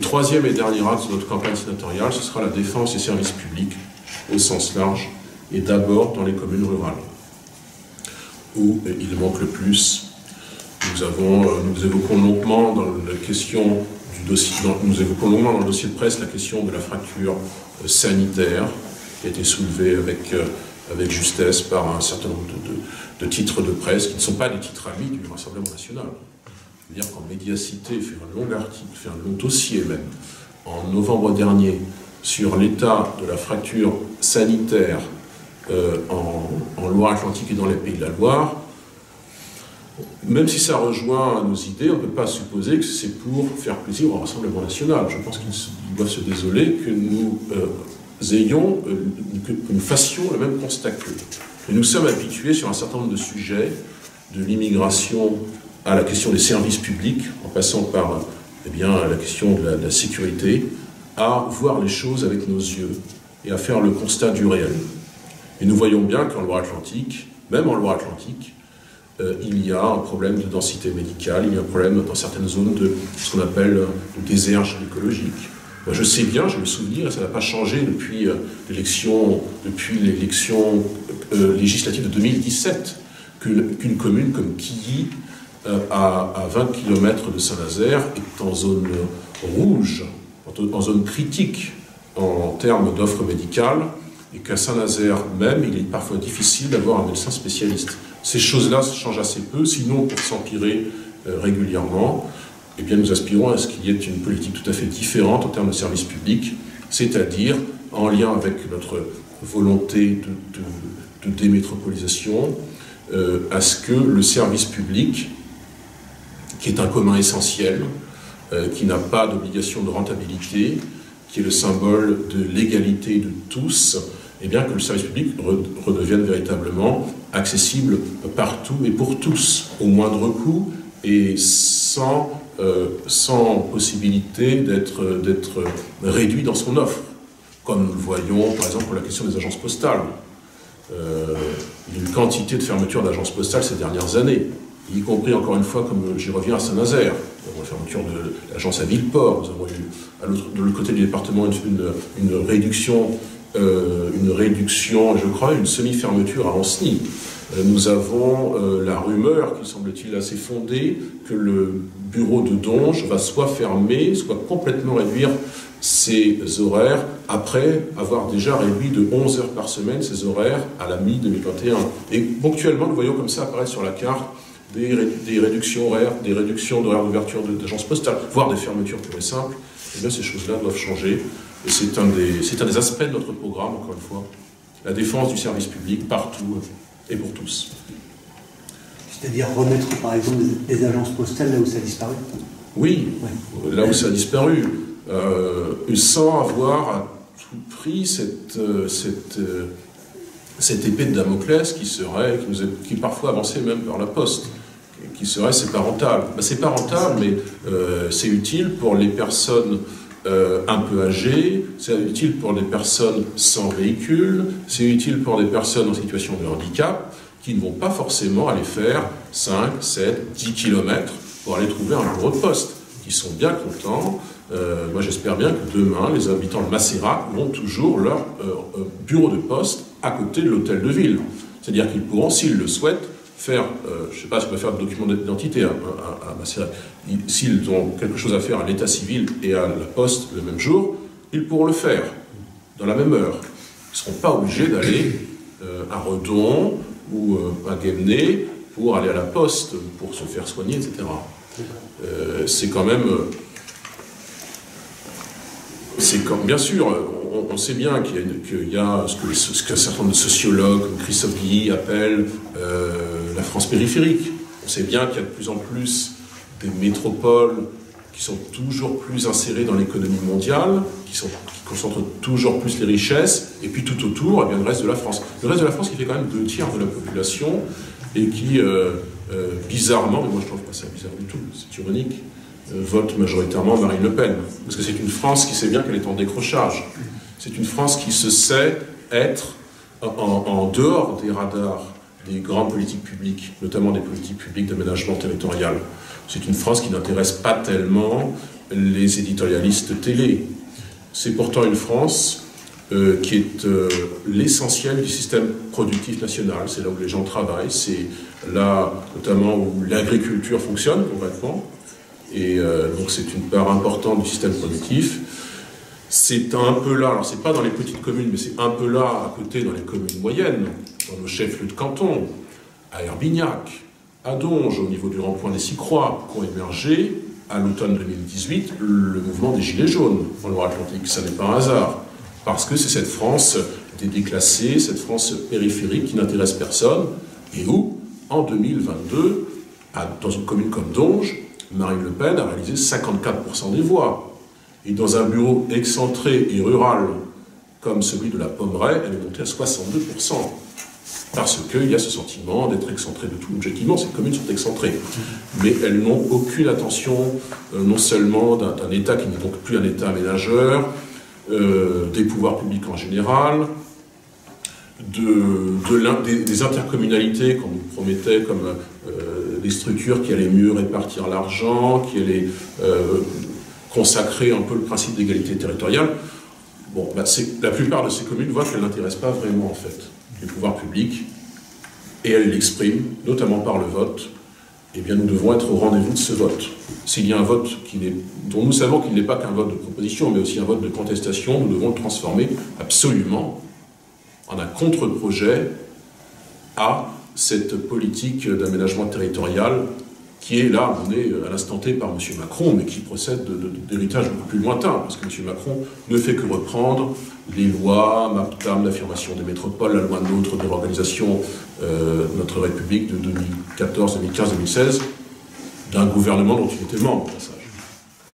Le troisième et dernier axe de notre campagne sénatoriale, ce sera la défense des services publics au sens large, et d'abord dans les communes rurales, où il manque le plus. Nous évoquons longuement dans la question du dossier, nous évoquons longuement dans le dossier de presse la question de la fracture sanitaire, qui a été soulevée avec justesse par un certain nombre de titres de presse, qui ne sont pas des titres amis du Rassemblement national. C'est-à-dire qu'en Médiacité fait un long article, fait un long dossier même, en novembre dernier, sur l'état de la fracture sanitaire en Loire-Atlantique et dans les Pays de la Loire. Même si ça rejoint nos idées, on ne peut pas supposer que c'est pour faire plaisir au Rassemblement national. Je pense qu'ils doivent se désoler que nous que nous fassions le même constat qu'eux. Et nous sommes habitués sur un certain nombre de sujets, de l'immigration à la question des services publics, en passant par la question de la sécurité, à voir les choses avec nos yeux et à faire le constat du réel. Et nous voyons bien qu'en Loire-Atlantique, même en Loire-Atlantique, il y a un problème de densité médicale, il y a un problème dans certaines zones de ce qu'on appelle le désert gynécologique. Moi, je sais bien, j'ai le souvenir, et ça n'a pas changé depuis l'élection législative de 2017, qu'une commune comme Quilly, à 20 km de Saint-Nazaire, est en zone rouge, en zone critique en termes d'offres médicales, et qu'à Saint-Nazaire même, il est parfois difficile d'avoir un médecin spécialiste. Ces choses-là changent assez peu, sinon pour s'empirer régulièrement, eh bien nous aspirons à ce qu'il y ait une politique tout à fait différente en termes de services publics, c'est-à-dire en lien avec notre volonté de démétropolisation, à ce que le service public, qui est un commun essentiel, qui n'a pas d'obligation de rentabilité, qui est le symbole de l'égalité de tous, eh bien que le service public redevienne véritablement accessible partout et pour tous, au moindre coût et sans possibilité d'être réduit dans son offre, comme nous le voyons par exemple pour la question des agences postales. Il y a une quantité de fermetures d'agences postales ces dernières années, y compris encore une fois, comme j'y reviens, à Saint-Nazaire. La fermeture de l'agence à Villeport. Nous avons eu de l'autre côté du département une réduction, je crois, une semi-fermeture à Ancenis. Nous avons la rumeur, qui semble-t-il assez fondée, que le bureau de Donge va soit fermer, soit complètement réduire ses horaires, après avoir déjà réduit de 11 heures par semaine ses horaires à la mi-2021. Et ponctuellement, nous voyons comme ça apparaître sur la carte des réductions horaires, des réductions d'horaires d'ouverture d'agences postales, voire des fermetures pures et simples. Et bien ces choses-là doivent changer. Et c'est un des aspects de notre programme, encore une fois, la défense du service public partout et pour tous. C'est-à-dire remettre, par exemple, des agences postales là où ça a disparu? Oui, ouais. Là où ça a disparu, sans avoir à tout prix cette épée de Damoclès qui parfois avançait même par la poste, qui serait c'est pas rentable. Ben, c'est pas rentable, mais c'est utile pour les personnes un peu âgées, c'est utile pour les personnes sans véhicule, c'est utile pour des personnes en situation de handicap qui ne vont pas forcément aller faire 5, 7, 10 km pour aller trouver un bureau de poste, qui sont bien contents. Moi j'espère bien que demain, les habitants de Macérat ont toujours leur bureau de poste à côté de l'hôtel de ville. C'est-à-dire qu'ils pourront, s'ils le souhaitent, faire, je ne sais pas si on peut faire de document d'identité à Macérat, s'ils ont quelque chose à faire à l'état civil et à la poste le même jour, ils pourront le faire dans la même heure. Ils ne seront pas obligés d'aller à Redon ou à Guémené pour aller à la poste, pour se faire soigner, etc. C'est quand même... bien sûr, on sait bien qu'il y a ce qu'un certain nombre de sociologues, comme Christophe Guilly, appellent la France périphérique. On sait bien qu'il y a de plus en plus des métropoles qui sont toujours plus insérées dans l'économie mondiale, qui concentrent toujours plus les richesses, et puis tout autour, eh bien, le reste de la France. Le reste de la France qui fait quand même 2/3 de la population, et qui, bizarrement, mais moi je trouve pas ça bizarre du tout, c'est ironique, vote majoritairement Marine Le Pen. Parce que c'est une France qui sait bien qu'elle est en décrochage. C'est une France qui se sait être en dehors des radars des grandes politiques publiques, notamment des politiques publiques d'aménagement territorial. C'est une France qui n'intéresse pas tellement les éditorialistes télé. C'est pourtant une France qui est l'essentiel du système productif national. C'est là où les gens travaillent, c'est là notamment où l'agriculture fonctionne concrètement. Et donc c'est une part importante du système productif. C'est un peu là, alors c'est pas dans les petites communes, mais c'est un peu là à côté dans les communes moyennes, dans nos chefs-lieux de canton, à Herbignac, à Donge, au niveau du rond-point des Six-Croix, qu'ont émergé à l'automne 2018 le mouvement des Gilets jaunes en Loire-Atlantique. Ça n'est pas un hasard, parce que c'est cette France déclassée, cette France périphérique qui n'intéresse personne, et où, en 2022, dans une commune comme Donge, Marine Le Pen a réalisé 54% des voix. Et dans un bureau excentré et rural comme celui de la Pommeraye, elle est montée à 62%. Parce qu'il y a ce sentiment d'être excentré de tout. Objectivement, ces communes sont excentrées. Mais elles n'ont aucune attention, non seulement d'un État qui n'est donc plus un État aménageur, des pouvoirs publics en général, des intercommunalités qu'on nous promettait comme des structures qui allaient mieux répartir l'argent, qui allaient consacrer un peu le principe d'égalité territoriale. Bon, la plupart de ces communes voient qu'elles n'intéressent pas vraiment, en fait, les pouvoirs publics, et elles l'expriment, notamment par le vote. Eh bien, nous devons être au rendez-vous de ce vote. S'il y a un vote dont nous savons qu'il n'est pas qu'un vote de proposition, mais aussi un vote de contestation, nous devons le transformer absolument en un contre-projet à cette politique d'aménagement territorial qui est là, on est à l'instant T par M. Macron, mais qui procède d'héritage beaucoup plus lointain, parce que M. Macron ne fait que reprendre les lois, MAPTAM, l'affirmation des métropoles, la loi NOTRe de l'organisation de notre République de 2014, 2015, 2016, d'un gouvernement dont il était membre, au passage.